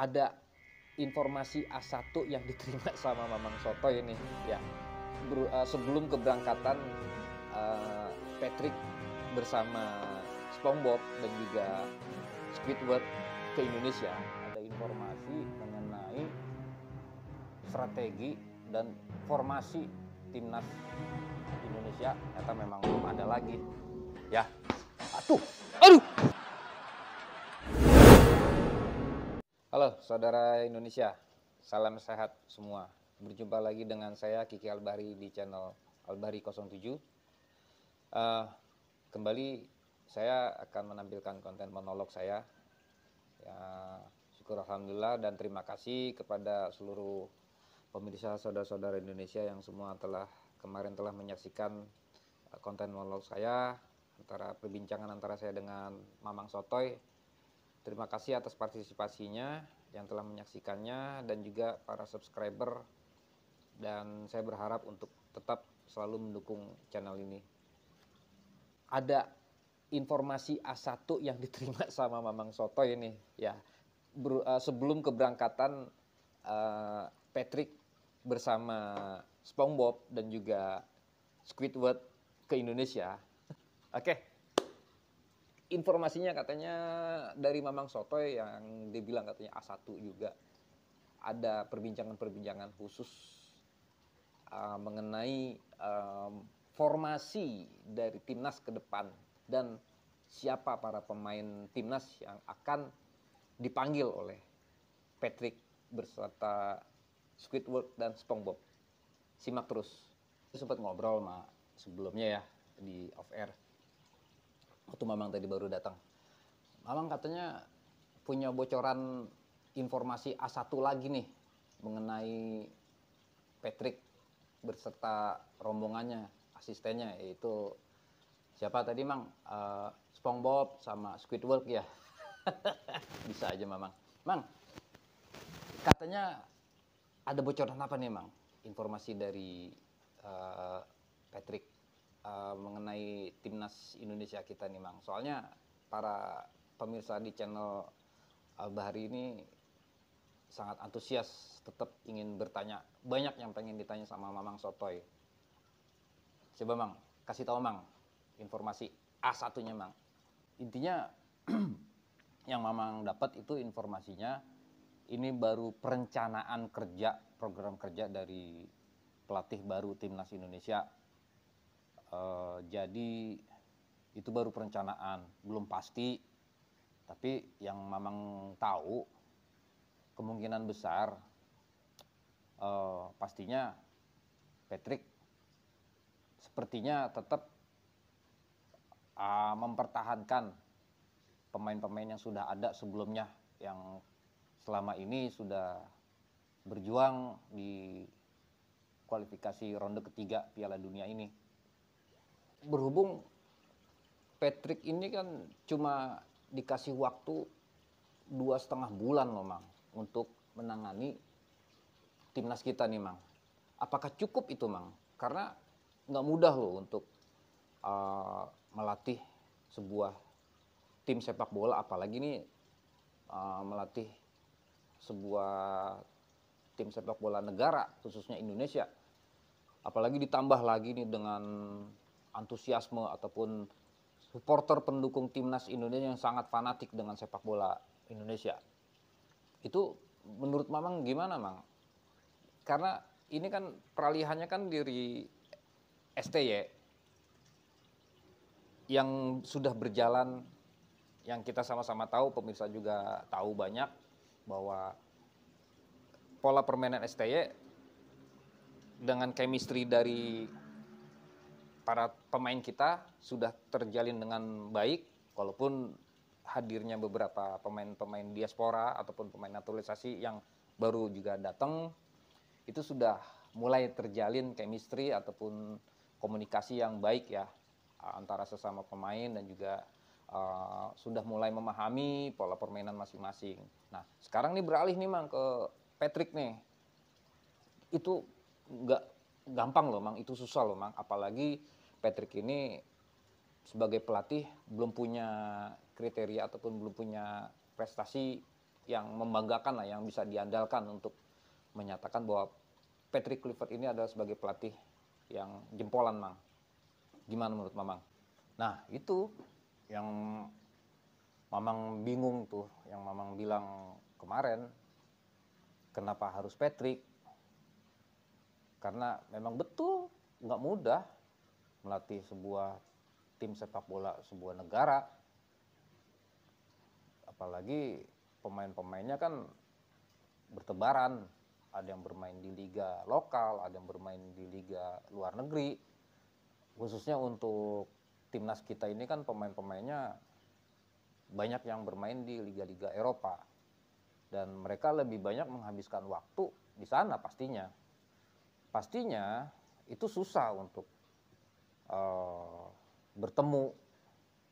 ada informasi A1 yang diterima sama Mamang Sotoy ini ya. Sebelum keberangkatan Patrick bersama SpongeBob dan juga Squidward ke Indonesia, ada informasi mengenai strategi dan formasi timnas Indonesia ternyata memang belum ada lagi ya. Aduh. Halo saudara Indonesia, salam sehat semua. Berjumpa lagi dengan saya Kiki Albahri di channel Albahri 07. Kembali saya akan menampilkan konten monolog saya. Ya, syukur alhamdulillah dan terima kasih kepada seluruh pemirsa saudara-saudara Indonesia yang semua kemarin telah menyaksikan konten monolog saya, perbincangan antara saya dengan Mamang Sotoy. Terima kasih atas partisipasinya yang telah menyaksikannya dan juga para subscriber, dan saya berharap untuk tetap selalu mendukung channel ini. Ada informasi A1 yang diterima sama Mamang Sotoy ini ya. Sebelum keberangkatan Patrick bersama SpongeBob dan juga Squidward ke Indonesia. Oke. Informasinya katanya dari Mamang Sotoy yang dibilang katanya A1 juga. Ada perbincangan-perbincangan khusus mengenai formasi dari timnas ke depan dan siapa para pemain timnas yang akan dipanggil oleh Patrick beserta Squidward dan SpongeBob. Simak terus. Saya sempat ngobrol sama sebelumnya ya di off air. Waktu Mamang tadi baru datang. Mamang katanya punya bocoran informasi A1 lagi nih mengenai Patrick berserta rombongannya, asistennya, yaitu siapa tadi Mang? SpongeBob sama Squidward ya. Bisa aja Mamang. Mang, katanya ada bocoran apa nih Mang? Informasi dari Patrick mengenai timnas Indonesia kita nih Mang. Soalnya para pemirsa di channel Albahri ini sangat antusias, tetap ingin bertanya. Banyak yang pengen ditanya sama Mamang Sotoy. Coba Mang, kasih tahu Mang informasi A1-nya Mang. Intinya yang Mamang dapat itu informasinya ini baru perencanaan kerja, program kerja dari pelatih baru timnas Indonesia. Jadi itu baru perencanaan, belum pasti. Tapi yang Mamang tahu kemungkinan besar pastinya Patrick sepertinya tetap mempertahankan pemain-pemain yang sudah ada sebelumnya, yang selama ini sudah berjuang di kualifikasi ronde ketiga Piala Dunia ini. Berhubung Patrick ini kan cuma dikasih waktu 2,5 bulan loh Mang untuk menangani timnas kita nih Mang. Apakah cukup itu Mang? Karena nggak mudah loh untuk melatih sebuah tim sepak bola, apalagi nih melatih sebuah tim sepak bola negara, khususnya Indonesia. Apalagi ditambah lagi nih dengan antusiasme ataupun supporter pendukung timnas Indonesia yang sangat fanatik dengan sepak bola Indonesia. Itu menurut Mamang gimana Mang? Karena ini kan peralihannya kan dari STY yang sudah berjalan, yang kita sama-sama tahu, pemirsa juga tahu banyak bahwa pola permainan STY dengan chemistry dari para pemain kita sudah terjalin dengan baik, walaupun hadirnya beberapa pemain-pemain diaspora ataupun pemain naturalisasi yang baru juga datang, itu sudah mulai terjalin chemistry ataupun komunikasi yang baik ya antara sesama pemain, dan juga sudah mulai memahami pola permainan masing-masing. Nah sekarang nih beralih nih Mang ke Patrick nih, itu nggak gampang loh Mang, itu susah loh Mang, apalagi Patrick ini sebagai pelatih belum punya kriteria ataupun belum punya prestasi yang membanggakan lah, yang bisa diandalkan untuk menyatakan bahwa Patrick Kluivert ini adalah sebagai pelatih yang jempolan, Mang. Gimana menurut Mamang? Nah, itu yang Mamang bingung tuh, yang Mamang bilang kemarin, kenapa harus Patrick? Karena memang betul nggak mudah melatih sebuah tim sepak bola sebuah negara. Apalagi pemain-pemainnya kan bertebaran. Ada yang bermain di liga lokal, ada yang bermain di liga luar negeri. Khususnya untuk timnas kita ini kan pemain-pemainnya banyak yang bermain di liga-liga Eropa. Dan mereka lebih banyak menghabiskan waktu di sana pastinya. Pastinya itu susah untuk bertemu,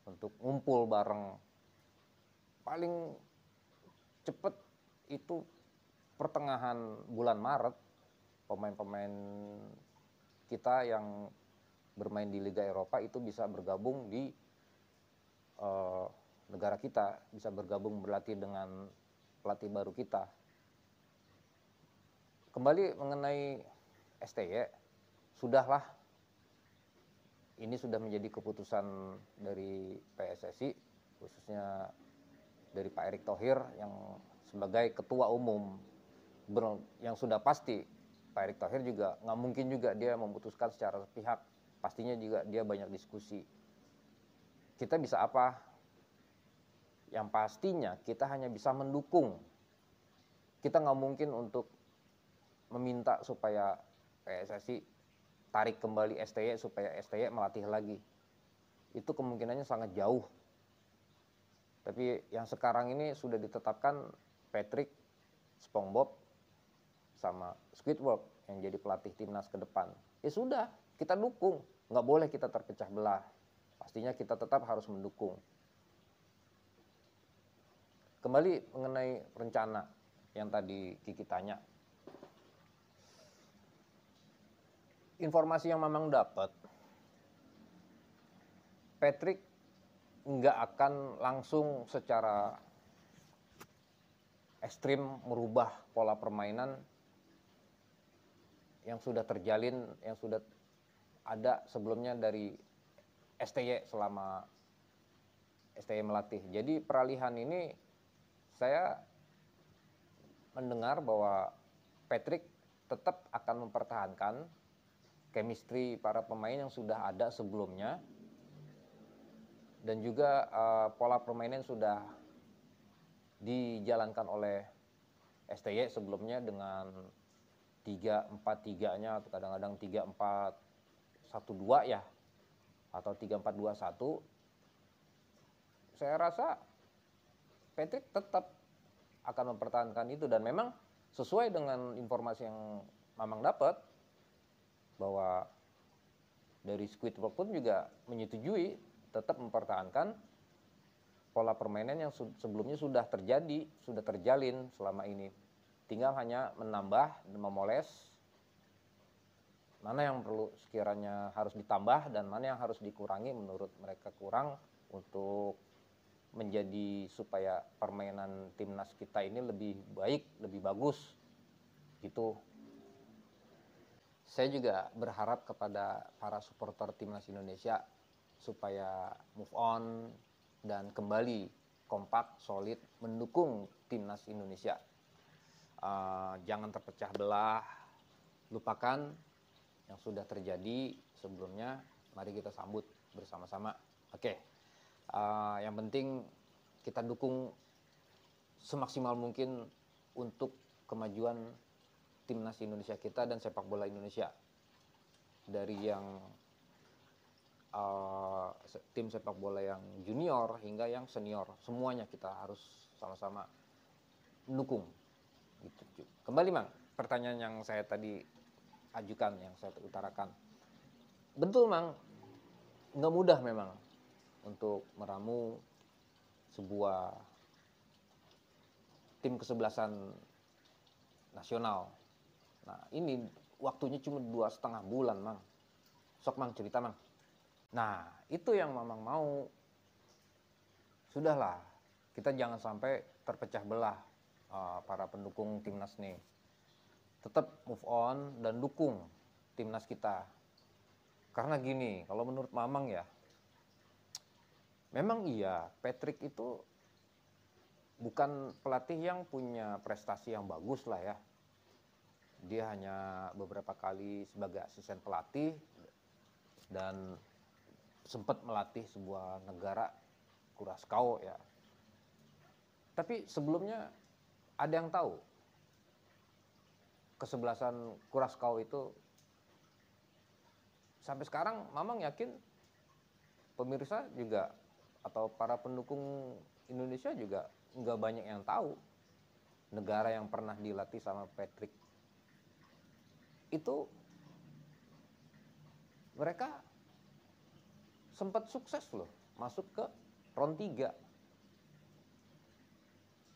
untuk ngumpul bareng. Paling cepet itu pertengahan bulan Maret, pemain-pemain kita yang bermain di Liga Eropa itu bisa bergabung di negara kita, bisa bergabung berlatih dengan pelatih baru kita. Kembali mengenai STY, sudahlah, ini sudah menjadi keputusan dari PSSI, khususnya dari Pak Erick Thohir yang sebagai ketua umum. Yang sudah pasti Pak Erick Thohir juga nggak mungkin juga dia memutuskan secara sepihak, pastinya juga dia banyak diskusi. Kita bisa apa? Yang pastinya kita hanya bisa mendukung. Kita nggak mungkin untuk meminta supaya PSSI tarik kembali STY supaya STY melatih lagi. Itu kemungkinannya sangat jauh. Tapi yang sekarang ini sudah ditetapkan Patrick, SpongeBob, sama Squidward yang jadi pelatih timnas ke depan. Ya sudah, kita dukung. Nggak boleh kita terpecah belah. Pastinya kita tetap harus mendukung. Kembali mengenai rencana yang tadi Kiki tanya. Informasi yang Mamang dapat, Patrick nggak akan langsung secara ekstrim merubah pola permainan yang sudah terjalin, yang sudah ada sebelumnya dari STY selama STY melatih. Jadi peralihan ini saya mendengar bahwa Patrick tetap akan mempertahankan chemistry para pemain yang sudah ada sebelumnya dan juga pola permainan sudah dijalankan oleh STY sebelumnya dengan 3-4-3-nya atau kadang-kadang 3-4-1-2 ya, atau 3-4-2-1. Saya rasa Patrick tetap akan mempertahankan itu dan memang sesuai dengan informasi yang Mamang dapat bahwa dari Squidward pun juga menyetujui tetap mempertahankan pola permainan yang sebelumnya sudah terjadi, sudah terjalin selama ini. Tinggal hanya menambah dan memoles mana yang perlu sekiranya harus ditambah dan mana yang harus dikurangi menurut mereka kurang untuk menjadi supaya permainan timnas kita ini lebih baik, lebih bagus gitu. Saya juga berharap kepada para supporter timnas Indonesia supaya move on dan kembali kompak, solid mendukung timnas Indonesia. Jangan terpecah belah, lupakan yang sudah terjadi sebelumnya, mari kita sambut bersama-sama. Oke. Yang penting kita dukung semaksimal mungkin untuk kemajuan timnas Indonesia kita dan sepak bola Indonesia. Dari yang tim sepak bola yang junior hingga yang senior, semuanya kita harus sama-sama mendukung. Gitu. Kembali Mang, pertanyaan yang saya tadi ajukan, yang saya utarakan. Betul Mang, nggak mudah memang untuk meramu sebuah tim kesebelasan nasional. Nah ini waktunya cuma 2,5 bulan Mang. Sok Mang, cerita Mang. Nah itu yang Mamang mau. Sudahlah, kita jangan sampai terpecah belah. para pendukung timnas nih, tetap move on dan dukung timnas kita. Karena gini, kalau menurut Mamang ya, memang iya Patrick itu bukan pelatih yang punya prestasi yang bagus lah ya. Dia hanya beberapa kali sebagai asisten pelatih dan sempat melatih sebuah negara, Curaçao ya. Tapi sebelumnya ada yang tahu kesebelasan Curaçao itu. Sampai sekarang Mamang yakin pemirsa juga atau para pendukung Indonesia juga nggak banyak yang tahu negara yang pernah dilatih sama Patrick itu mereka sempat sukses loh masuk ke round 3.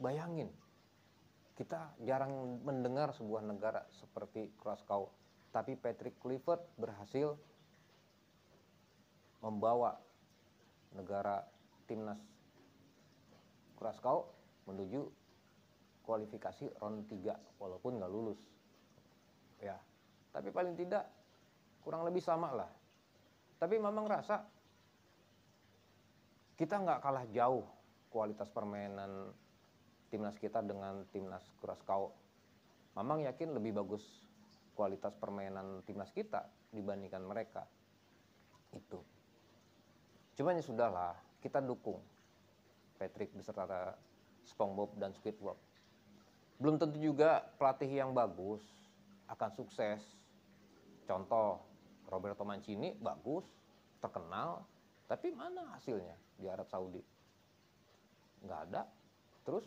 Bayangin, kita jarang mendengar sebuah negara seperti Curaçao, tapi Patrick Kluivert berhasil membawa negara timnas Curaçao menuju kualifikasi round 3 walaupun nggak lulus. Ya, tapi paling tidak kurang lebih sama lah. Tapi Mamang rasa kita nggak kalah jauh kualitas permainan timnas kita dengan timnas Curaçao. Mamang yakin lebih bagus kualitas permainan timnas kita dibandingkan mereka. Itu. Cuman ya sudahlah, kita dukung Patrick beserta SpongeBob dan Squidward. Belum tentu juga pelatih yang bagus akan sukses. Contoh, Roberto Mancini bagus, terkenal, tapi mana hasilnya di Arab Saudi? Nggak ada. Terus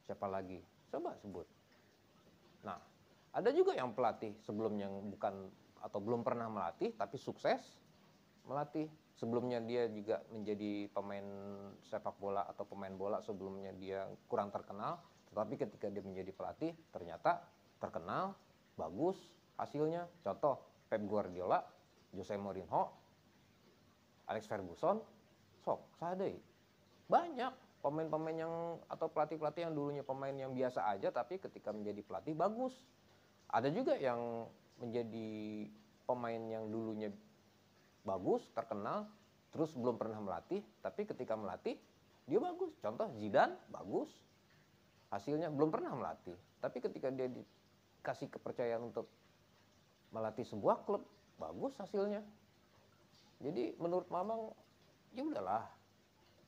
siapa lagi? Coba sebut. Nah, ada juga yang pelatih sebelumnya bukan atau belum pernah melatih tapi sukses melatih. Sebelumnya dia juga menjadi pemain sepak bola atau pemain bola, sebelumnya dia kurang terkenal, tetapi ketika dia menjadi pelatih ternyata terkenal, bagus hasilnya. Contoh Pep Guardiola, Jose Mourinho, Alex Ferguson, sok sadai. Banyak pemain-pemain yang atau pelatih-pelatih yang dulunya pemain yang biasa aja tapi ketika menjadi pelatih bagus. Ada juga yang menjadi pemain yang dulunya bagus, terkenal, terus belum pernah melatih, tapi ketika melatih dia bagus. Contoh Zidane bagus, hasilnya belum pernah melatih, tapi ketika dia dikasih kepercayaan untuk melatih sebuah klub, bagus hasilnya. Jadi menurut Mamang, ya udahlah,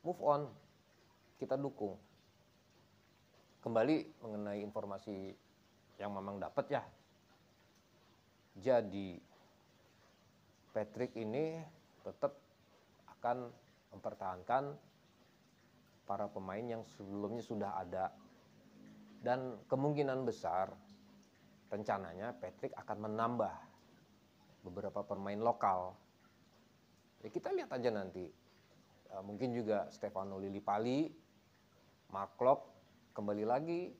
move on, kita dukung. Kembali mengenai informasi yang Mamang dapat ya, jadi Patrick ini tetap akan mempertahankan para pemain yang sebelumnya sudah ada. Dan kemungkinan besar rencananya Patrick akan menambah beberapa pemain lokal. Ya kita lihat aja nanti. Mungkin juga Stefano Lillipali, Mark Klok kembali lagi,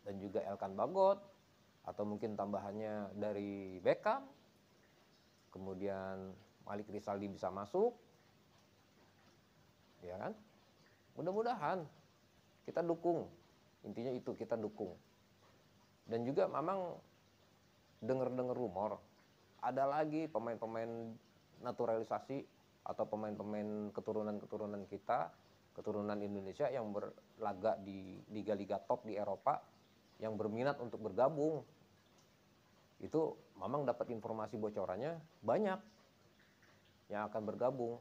dan juga Elkan Bagot, atau mungkin tambahannya dari Beckham. Kemudian Malik Rizaldi bisa masuk, ya kan? Mudah-mudahan kita dukung, intinya itu kita dukung. Dan juga memang dengar-dengar rumor ada lagi pemain-pemain naturalisasi atau pemain-pemain keturunan kita, keturunan Indonesia yang berlaga di liga-liga top di Eropa yang berminat untuk bergabung. Itu Mamang dapat informasi bocorannya banyak yang akan bergabung.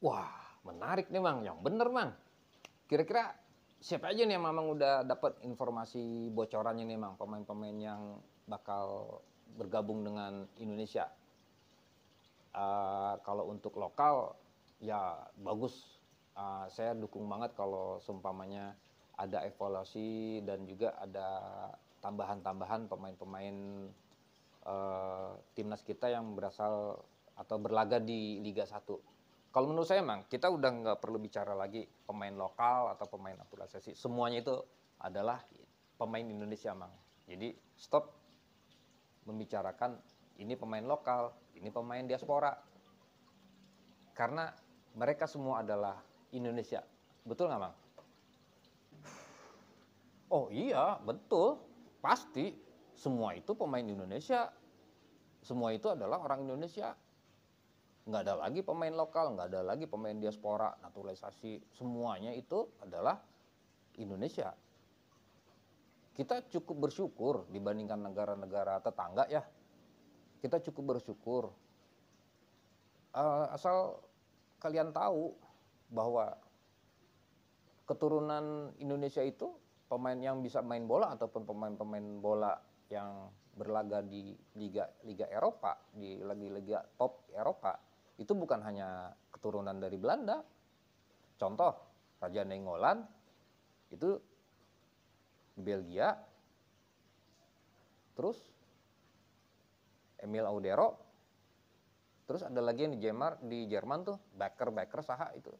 Wah, menarik nih Mang, yang bener Mang. Kira-kira siapa aja nih yang Mamang udah dapat informasi bocorannya nih Mang, pemain-pemain yang bakal bergabung dengan Indonesia? Kalau untuk lokal ya bagus. Saya dukung banget kalau seumpamanya ada evaluasi dan juga ada tambahan-tambahan pemain-pemain timnas kita yang berasal atau berlaga di Liga 1. Kalau menurut saya Mang, kita udah nggak perlu bicara lagi pemain lokal atau pemain naturalisasi. Semuanya itu adalah pemain Indonesia Mang. Jadi stop membicarakan ini pemain lokal, ini pemain diaspora. Karena mereka semua adalah Indonesia. Betul nggak Mang? Oh iya, betul. Pasti. Semua itu pemain Indonesia. Semua itu adalah orang Indonesia. Nggak ada lagi pemain lokal, nggak ada lagi pemain diaspora, naturalisasi. Semuanya itu adalah Indonesia. Kita cukup bersyukur dibandingkan negara-negara tetangga ya. Kita cukup bersyukur. Asal kalian tahu bahwa keturunan Indonesia itu pemain yang bisa main bola ataupun pemain-pemain bola yang berlaga di liga Eropa, di liga top Eropa, itu bukan hanya keturunan dari Belanda. Contoh, Raja Nainggolan itu di Belgia, terus Emil Audero, terus ada lagi yang di Jerman tuh, Becker saha itu.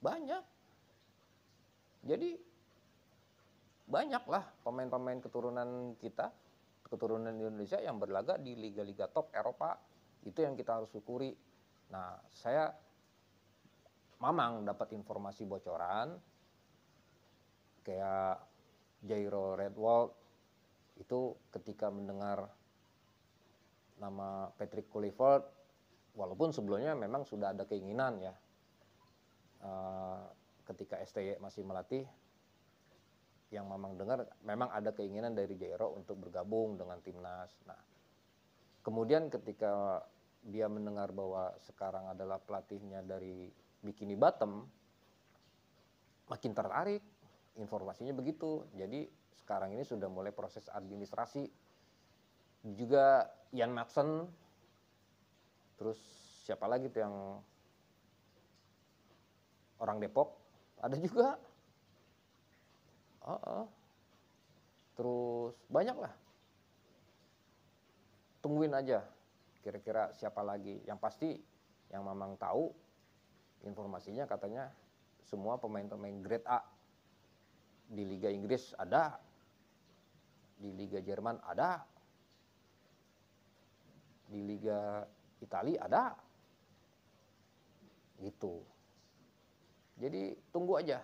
Banyak. Jadi banyaklah pemain-pemain keturunan kita, keturunan Indonesia yang berlaga di liga-liga top Eropa. Itu yang kita harus syukuri. Nah, saya mamang dapat informasi bocoran kayak Jairo Redwald itu ketika mendengar nama Patrick Kluivert, walaupun sebelumnya memang sudah ada keinginan ya, ketika STY masih melatih, yang mamang dengar memang ada keinginan dari Jairo untuk bergabung dengan timnas. Nah, kemudian ketika dia mendengar bahwa sekarang adalah pelatihnya dari Bikini Bottom, makin tertarik, informasinya begitu. Jadi sekarang ini sudah mulai proses administrasi. Juga Ian Madsen, terus siapa lagi tuh yang orang Depok, ada juga. Terus banyak lah. Tungguin aja kira-kira siapa lagi. Yang pasti yang mamang tahu informasinya katanya semua pemain-pemain grade A di Liga Inggris ada, di Liga Jerman ada, di Liga Italia ada, gitu. Jadi tunggu aja.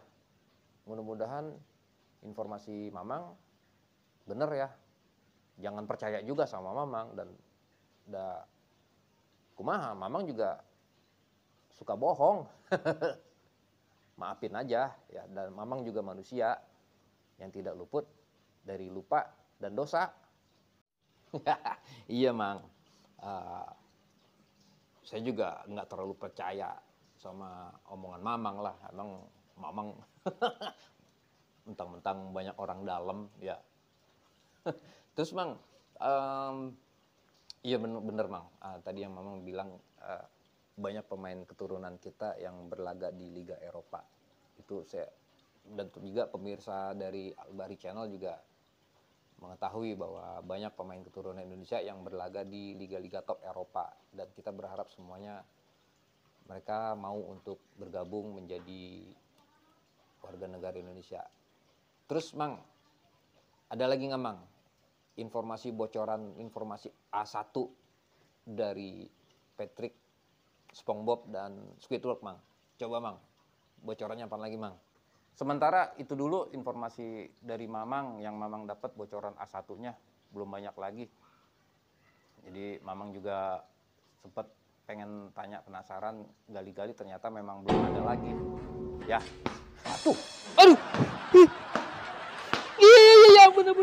Mudah-mudahan informasi mamang bener ya. Jangan percaya juga sama mamang, dan kumaha, mamang juga suka bohong. Maafin aja ya, dan mamang juga manusia yang tidak luput dari lupa dan dosa. Iya mang, saya juga nggak terlalu percaya sama omongan mamang lah. Emang mamang mentang-mentang banyak orang dalam ya. Terus mang, iya bener mang, tadi yang mamang bilang banyak pemain keturunan kita yang berlaga di Liga Eropa. Itu saya, dan juga pemirsa dari Al-Bahri Channel juga mengetahui bahwa banyak pemain keturunan Indonesia yang berlaga di liga-liga top Eropa, dan kita berharap semuanya mereka mau untuk bergabung menjadi warga negara Indonesia. Terus mang, ada lagi nggak mang informasi bocoran, informasi A1 dari Patrick, SpongeBob dan Squidward mang? Coba mang, bocorannya apa lagi mang? Sementara itu dulu informasi dari mamang, yang mamang dapat bocoran A1-nya belum banyak lagi. Jadi mamang juga sempat pengen tanya, penasaran, gali-gali ternyata memang belum ada lagi. Ya. Aduh. Iya benar.